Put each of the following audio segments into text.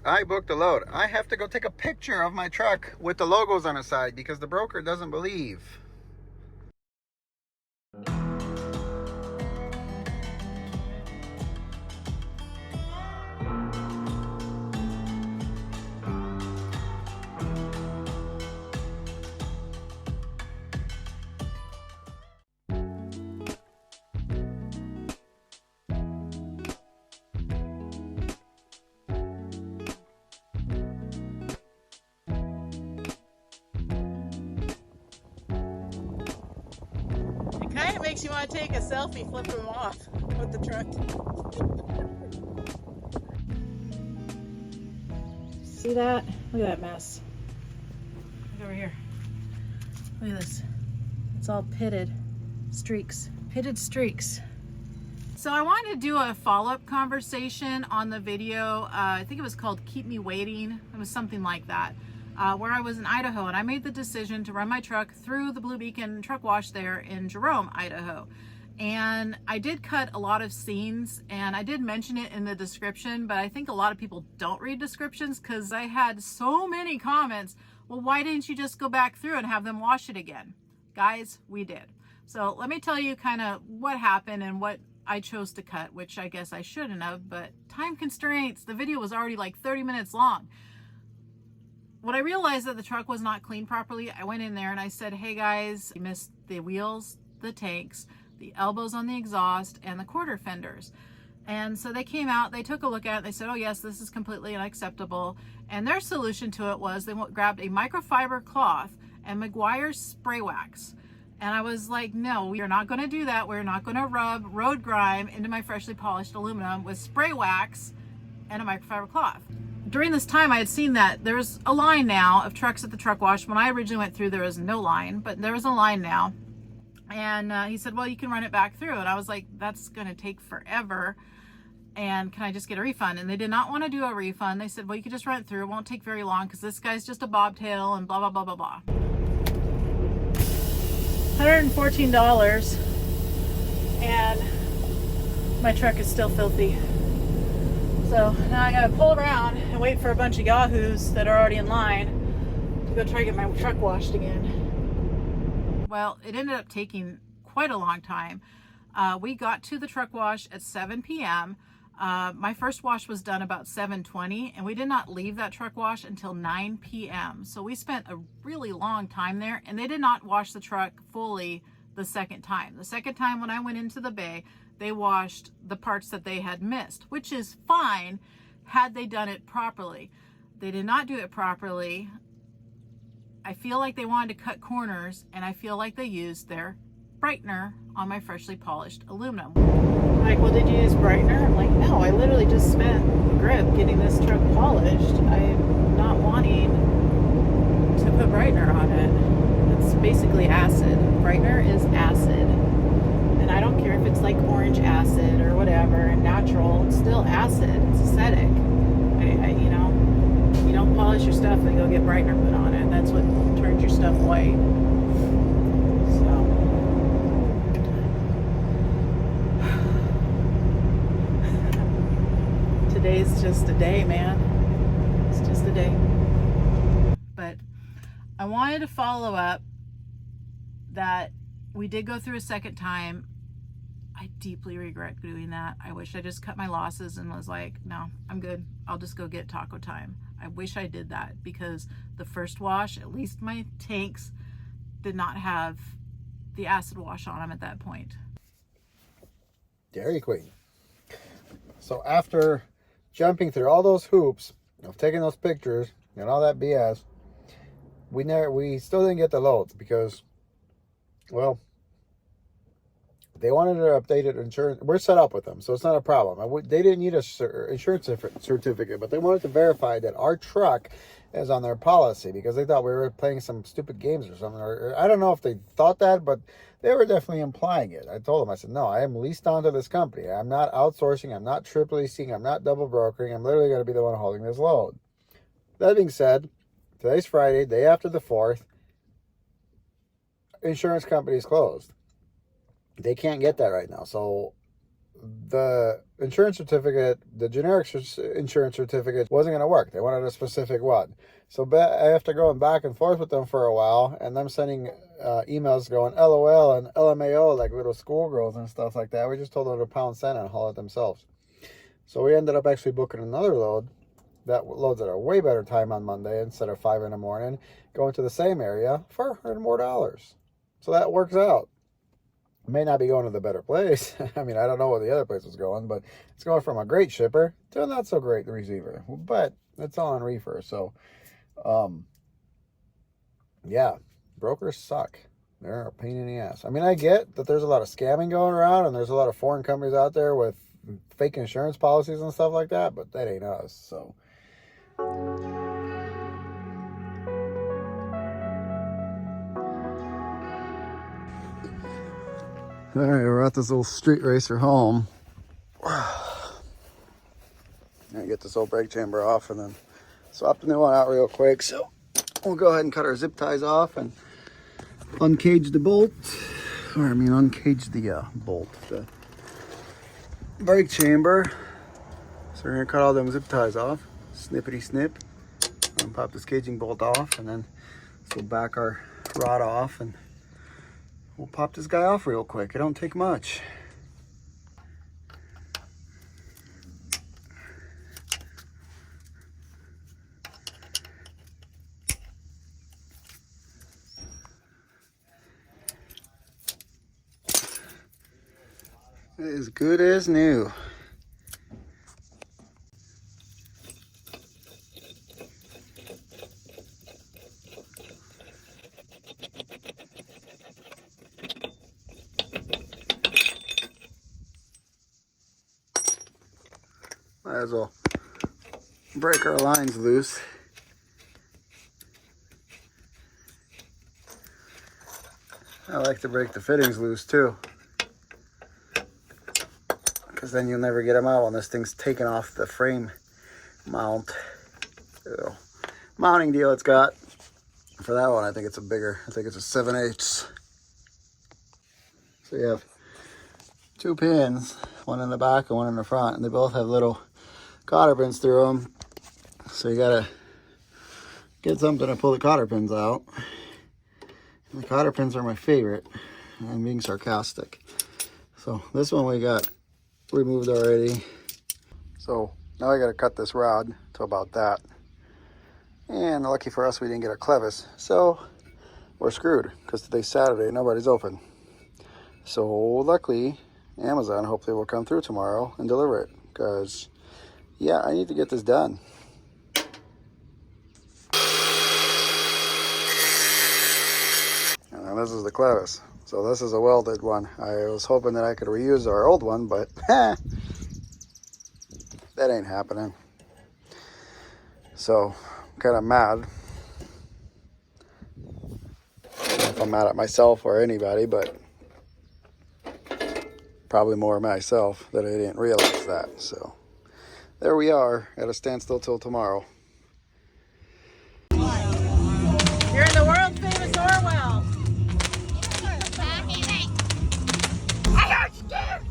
I booked a load. I have to go take a picture of my truck with the logos on the side because the broker doesn't believe. Kind of makes you want to take a selfie flipping them off with the truck. See that? Look at that mess. Look over here. Look at this. It's all pitted streaks. Pitted streaks. So I wanted to do a follow-up conversation on the video. I think it was called Keep Me Waiting. It was something like that. Where I was in Idaho, and I made the decision to run my truck through the Blue Beacon truck wash there in Jerome, Idaho. And I did cut a lot of scenes, and I did mention it in the description, but I think a lot of people don't read descriptions because I had so many comments. Well, why didn't you just go back through and have them wash it again? Guys, we did. So let me tell you kind of what happened and what I chose to cut, which I guess I shouldn't have, but time constraints. The video was already like 30 minutes long. When I realized that the truck was not cleaned properly, I went in there and I said, hey guys, you missed the wheels, the tanks, the elbows on the exhaust, and the quarter fenders. And so they came out, they took a look at it, they said, oh yes, this is completely unacceptable. And their solution to it was they grabbed a microfiber cloth and Meguiar's spray wax. And I was like, no, we are not gonna do that. We're not gonna rub road grime into my freshly polished aluminum with spray wax and a microfiber cloth. During this time, I had seen that there's a line now of trucks at the truck wash. When I originally went through, there was no line, but there was a line now. And he said, well, you can run it back through. And I was like, that's going to take forever. And can I just get a refund? And they did not want to do a refund. They said, well, you could just run it through. It won't take very long because this guy's just a bobtail and blah, blah, blah, blah, blah. $114. And my truck is still filthy. So now I gotta pull around and wait for a bunch of yahoos that are already in line to go try to get my truck washed again. Well, it ended up taking quite a long time. We got to the truck wash at 7 p.m. My first wash was done about 7:20, and we did not leave that truck wash until 9 p.m. So we spent a really long time there, and they did not wash the truck fully the second time. The second time when I went into the bay, they washed the parts that they had missed, which is fine had they done it properly. They did not do it properly. I feel like they wanted to cut corners, and I feel like they used their brightener on my freshly polished aluminum. Like, well, did you use brightener? I'm like, no, I literally just spent the grip getting this truck polished. I'm not wanting to put brightener on it. It's basically acid. Brightener is acid. And I don't care if it's like orange acid or whatever, natural, it's still acid. It's acidic. You know, you don't polish your stuff and go get brightener put on it. That's what turns your stuff white. So today's just a day, man. It's just a day. But I wanted to follow up that we did go through a second time. I deeply regret doing that. I wish I just cut my losses and was like, no, I'm good. I'll just go get taco time. I wish I did that because the first wash, at least my tanks did not have the acid wash on them at that point. Dairy Queen. So after jumping through all those hoops of taking those pictures and all that BS, we still didn't get the loads because, well, they wanted an updated insurance. We're set up with them, so it's not a problem. They didn't need a insurance certificate, but they wanted to verify that our truck is on their policy because they thought we were playing some stupid games or something. Or I don't know if they thought that, but they were definitely implying it. I told them, I said, no, I am leased onto this company. I'm not outsourcing. I'm not triple leasing. I'm not double brokering. I'm literally going to be the one holding this load. That being said, today's Friday, day after the 4th. Insurance company is closed. They can't get that right now. So the insurance certificate, the generic insurance certificate wasn't going to work. They wanted a specific one. So after going back and forth with them for a while, and them sending emails going LOL and LMAO like little schoolgirls and stuff like that, we just told them to pound sand and haul it themselves. So we ended up actually booking another load that loads at a way better time on Monday instead of 5 in the morning, going to the same area for $100 more. So that works out. May not be going to the better place. I mean, I don't know where the other place was going, but it's going from a great shipper to a not so great receiver. But it's all on reefer. So, yeah, brokers suck. They're a pain in the ass. I mean, I get that there's a lot of scamming going around and there's a lot of foreign companies out there with fake insurance policies and stuff like that, but that ain't us. So, all right, we're at this little street racer home. I get this old brake chamber off and then swap the new one out real quick. So we'll go ahead and cut our zip ties off and uncage the bolt, or I mean uncage the bolt, the brake chamber. So we're gonna cut all them zip ties off, snippety snip, and pop this caging bolt off, and then we'll back our rod off and we'll pop this guy off real quick. It don't take much. As good as new. Might as well break our lines loose. I like to break the fittings loose too, because then you'll never get them out when this thing's taken off the frame mount. So, mounting deal it's got. For that one, I think it's a bigger, I think it's a 7/8. So you have two pins, one in the back and one in the front, and they both have little cotter pins through them. So you gotta get something to pull the cotter pins out. And the cotter pins are my favorite. I'm being sarcastic. So this one we got removed already. So now I gotta cut this rod to about that. And lucky for us, we didn't get a clevis. So we're screwed because today's Saturday, nobody's open. So luckily, Amazon hopefully will come through tomorrow and deliver it, because yeah, I need to get this done. And this is the clevis. So this is a welded one. I was hoping that I could reuse our old one, but that ain't happening. So I'm kind of mad. I don't know if I'm mad at myself or anybody, but probably more myself that I didn't realize that. So there we are at a standstill till tomorrow. You're in the world famous Orwell. I got scared!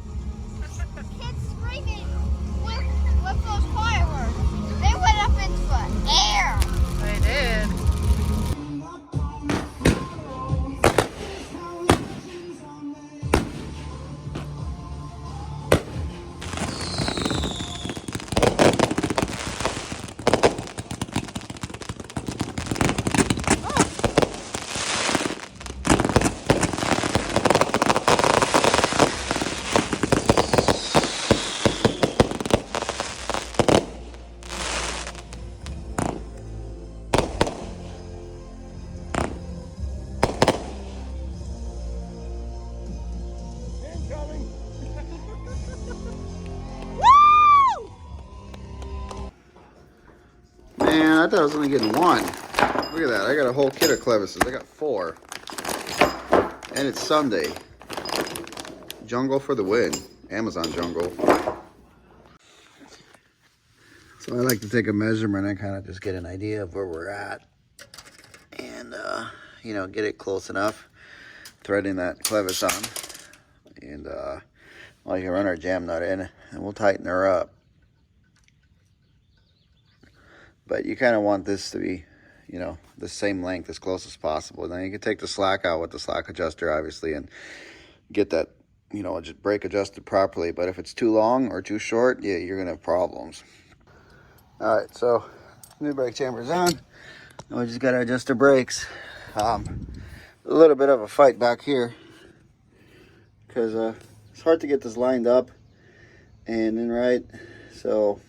Kids screaming with those fireworks. They went up into the air. They did. Man, I thought I was only getting one. Look at that. I got a whole kit of clevises. I got 4. And it's Sunday. Jungle for the win. Amazon jungle. So I like to take a measurement and kind of just get an idea of where we're at. And, you know, get it close enough. Threading that clevis on. And Well, you can run our jam nut in and we'll tighten her up. But you kind of want this to be, you know, the same length as close as possible. Then you can take the slack out with the slack adjuster, obviously, and get that, you know, brake adjusted properly. But if it's too long or too short, yeah, you're gonna have problems. All right, so new brake chamber's on. And we just gotta adjust the brakes. A little bit of a fight back here because it's hard to get this lined up and then right. So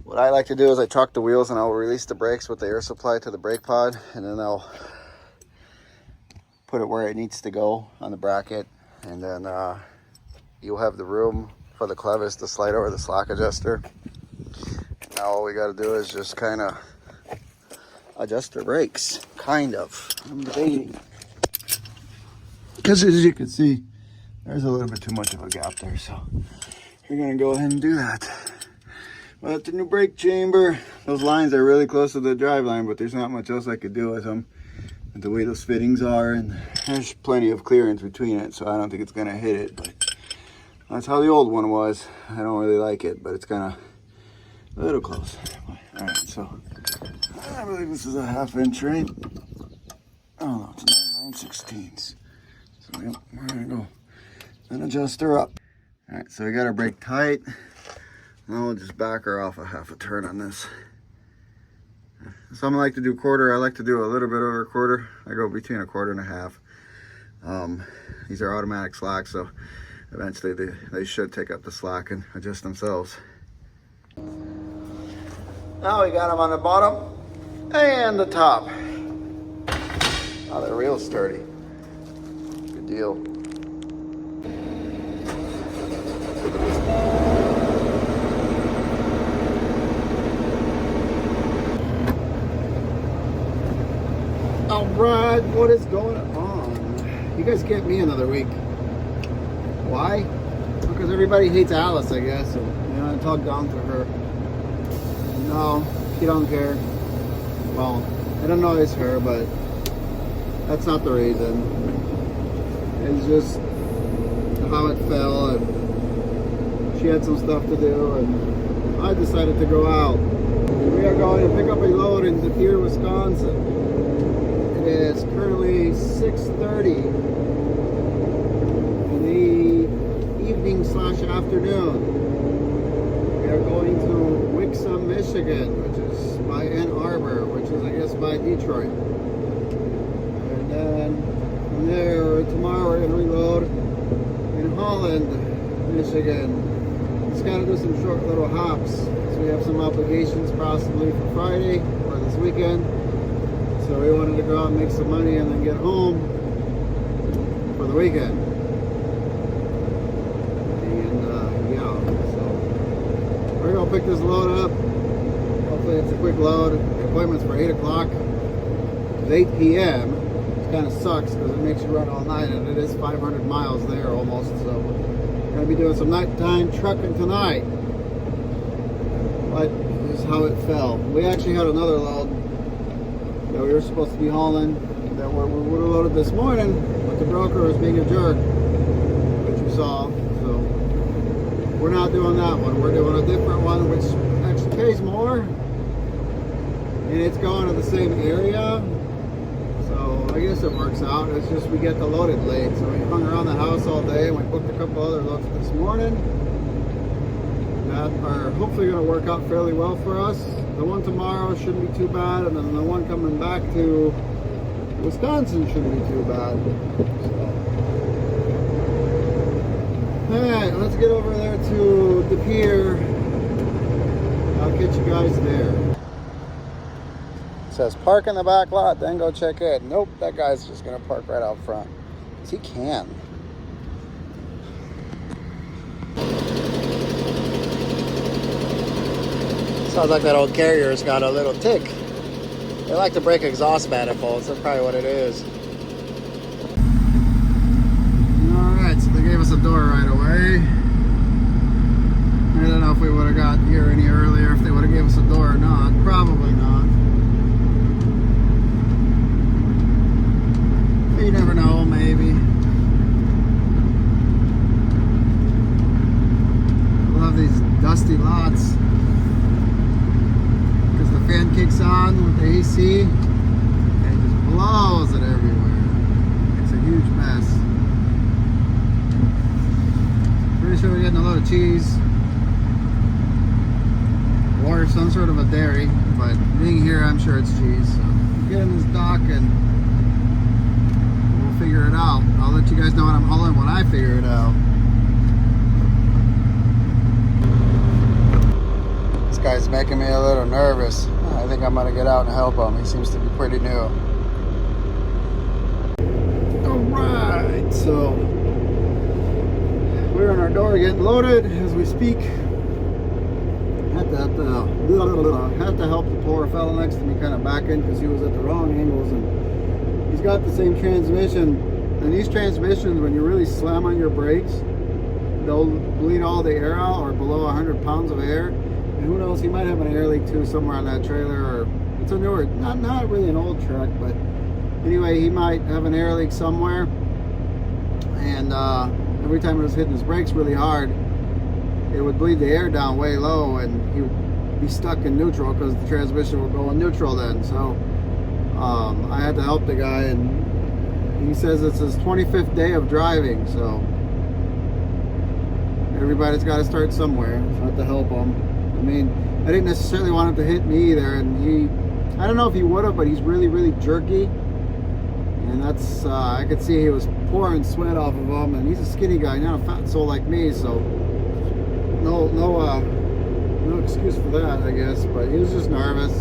what I like to do is I truck the wheels and I'll release the brakes with the air supply to the brake pod, and then I'll put it where it needs to go on the bracket, and then you'll have the room for the clevis to slide over the slack adjuster. Now all we got to do is just kind of adjust the brakes, kind of. I'm debating, because as you can see, there's a little bit too much of a gap there, so we're gonna go ahead and do that. But the new brake chamber, those lines are really close to the drive line, but there's not much else I could do with them, with the way those fittings are, and there's plenty of clearance between it, so I don't think it's gonna hit it. But that's how the old one was. I don't really like it, but it's kind of a little close. All right, so I believe this is a 1/2 inch, right? Oh no, it's 9/16. So yep, we're gonna go and adjust her up. All right, so we got our brake tight. Now we'll just back her off a 1/2 turn on this. Some like to do quarter. I like to do a little bit over a quarter. I go between a quarter and a half. These are automatic slacks, so eventually they should take up the slack and adjust themselves. Now we got them on the bottom and the top. Oh, they're real sturdy. Good deal. All right, what is going on? You guys get me another week. Why? Because everybody hates Alice, I guess. And, you know, I talk down to her. No, she don't care. Well, I don't know it's her, but that's not the reason. It's just how it fell, and she had some stuff to do, and I decided to go out. We are going to pick up a load in Depew, Wisconsin. It is currently 6:30 in the evening/afternoon. We are going to Wixom, Michigan, which is by Ann Arbor, which is, I guess, by Detroit. And then from there, tomorrow we're going to reload in Holland, Michigan. Just got to do some short little hops. So we have some obligations possibly for Friday or this weekend. So we wanted to go out and make some money and then get home for the weekend. We're gonna pick this load up. Hopefully it's a quick load. The appointment's for 8 o'clock. It's 8 p.m. It kind of sucks because it makes you run all night, and it is 500 miles there almost. So we're gonna be doing some nighttime trucking tonight. But this is how it fell. We actually had another load that we were supposed to be hauling that we would have loaded this morning, but the broker was being a jerk, which you saw. So we're not doing that one. We're doing a different one, which actually pays more, and it's going to the same area. So I guess it works out. It's just we get the loaded late. So we hung around the house all day, and we booked a couple other loads this morning that are hopefully going to work out fairly well for us. The one tomorrow shouldn't be too bad, and then the one coming back to Wisconsin shouldn't be too bad. Alright, let's get over there to the pier. I'll catch you guys there. It says park in the back lot, then go check it. Nope, that guy's just going to park right out front. Because he can. Sounds like that old Carrier's got a little tick. They like to break exhaust manifolds. That's probably what it is. Alright, so they gave us a door right away. I don't know if we would have got here any earlier, if they would have gave us a door or not. Probably not. You never know, maybe. kicks on with the AC and it just blows it everywhere. It's a huge mess. Pretty sure we're getting a load of cheese or some sort of a dairy, but being here, I'm sure it's cheese. So get in this dock and we'll figure it out. I'll let you guys know what I'm hauling when I figure it out. This guy's making me a little nervous. I think I'm gonna get out and help him. He seems to be pretty new. Alright, so we're in our door getting loaded as we speak. Had to help the poor fella next to me kind of back in because he was at the wrong angles, and he's got the same transmission. And these transmissions, when you really slam on your brakes, they'll bleed all the air out, or below 100 pounds of air. And who knows, he might have an air leak too somewhere on that trailer, or it's a newer, not really an old truck, but anyway, he might have an air leak somewhere. And every time it was hitting his brakes really hard, it would bleed the air down way low, and he would be stuck in neutral because the transmission would go in neutral then. So I had to help the guy, and he says it's his 25th day of driving, so everybody's got to start somewhere. So I had to help him. I mean, I didn't necessarily want him to hit me either, and I don't know if he would have, but he's really, really jerky, and that's I could see he was pouring sweat off of him, and he's a skinny guy, not a fat soul like me, so no excuse for that, I guess. But he was just nervous,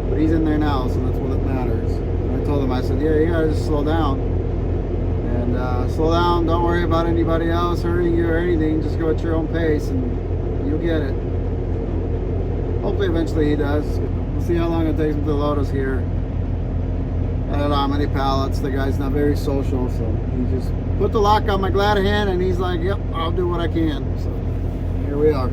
but he's in there now, so that's what matters. And I told him, I said, yeah, you gotta just slow down, and slow down, don't worry about anybody else hurting you or anything, just go at your own pace and you'll get it. Hopefully eventually he does. We'll see how long it takes him to load us here. I don't know how many pallets. The guy's not very social, so he just put the lock on my glad hand, and he's like, yep, I'll do what I can. So here we are.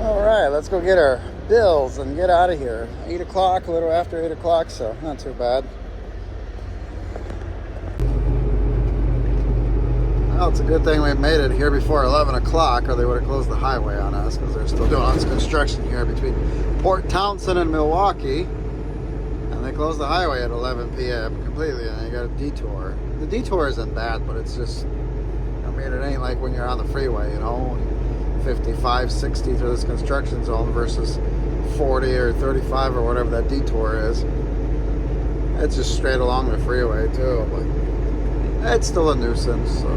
Alright, let's go get our bills and get out of here. 8 o'clock, a little after 8 o'clock, so not too bad. Well, it's a good thing we made it here before 11 o'clock, or they would have closed the highway on us, because they're still doing all this construction here between Port Townsend and Milwaukee. And they closed the highway at 11 p.m. completely, and you got a detour. The detour isn't bad, but it's just, I mean, it ain't like when you're on the freeway, you know, 55, 60 through this construction zone versus 40 or 35 or whatever that detour is. It's just straight along the freeway too, but it's still a nuisance. So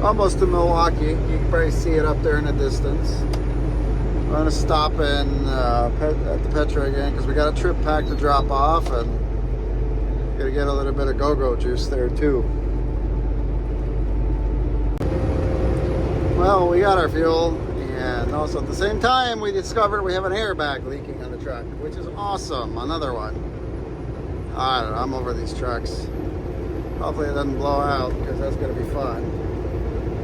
almost to Milwaukee. You can probably see it up there in the distance. I'm going to stop in at the Petra again because we got a trip pack to drop off, and got to get a little bit of go-go juice there too. Well, we got our fuel, and also at the same time we discovered we have an airbag leaking on the truck, which is awesome. Another one. I don't know, I'm over these trucks. Hopefully it doesn't blow out, because that's going to be fun.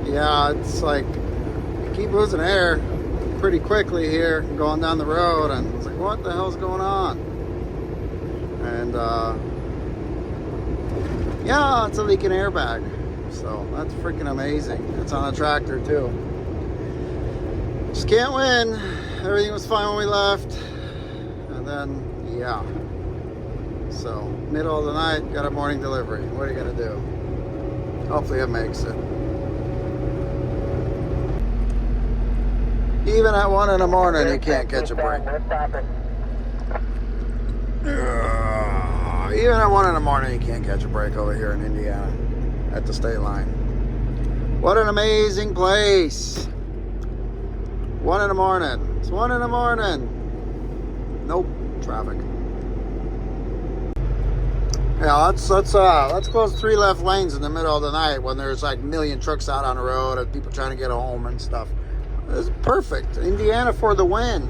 Yeah, it's like you keep losing air pretty quickly here going down the road, and it's like, what the hell's going on? And yeah, it's a leaking airbag. So that's freaking amazing. It's on a tractor too. Just can't win. Everything was fine when we left, and then yeah. So middle of the night, got a morning delivery. What are you gonna do? Hopefully it makes it. Even at 1 in the morning, you can't catch a break. Even at 1 in the morning, you can't catch a break over here in Indiana. At the state line. What an amazing place. 1 in the morning. It's 1 in the morning. Nope, traffic. Yeah, let's close 3 left lanes in the middle of the night when there's like a million trucks out on the road and people trying to get home and stuff. It's perfect. Indiana for the win.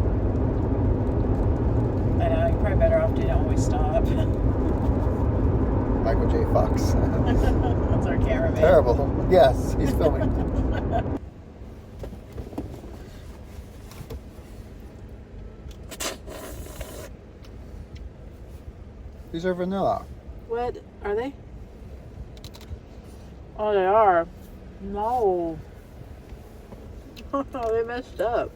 we stop. Michael J. Fox. That's our cameraman. Terrible. Yes, he's filming. These are vanilla. What are they? Oh, they are. No. They messed up.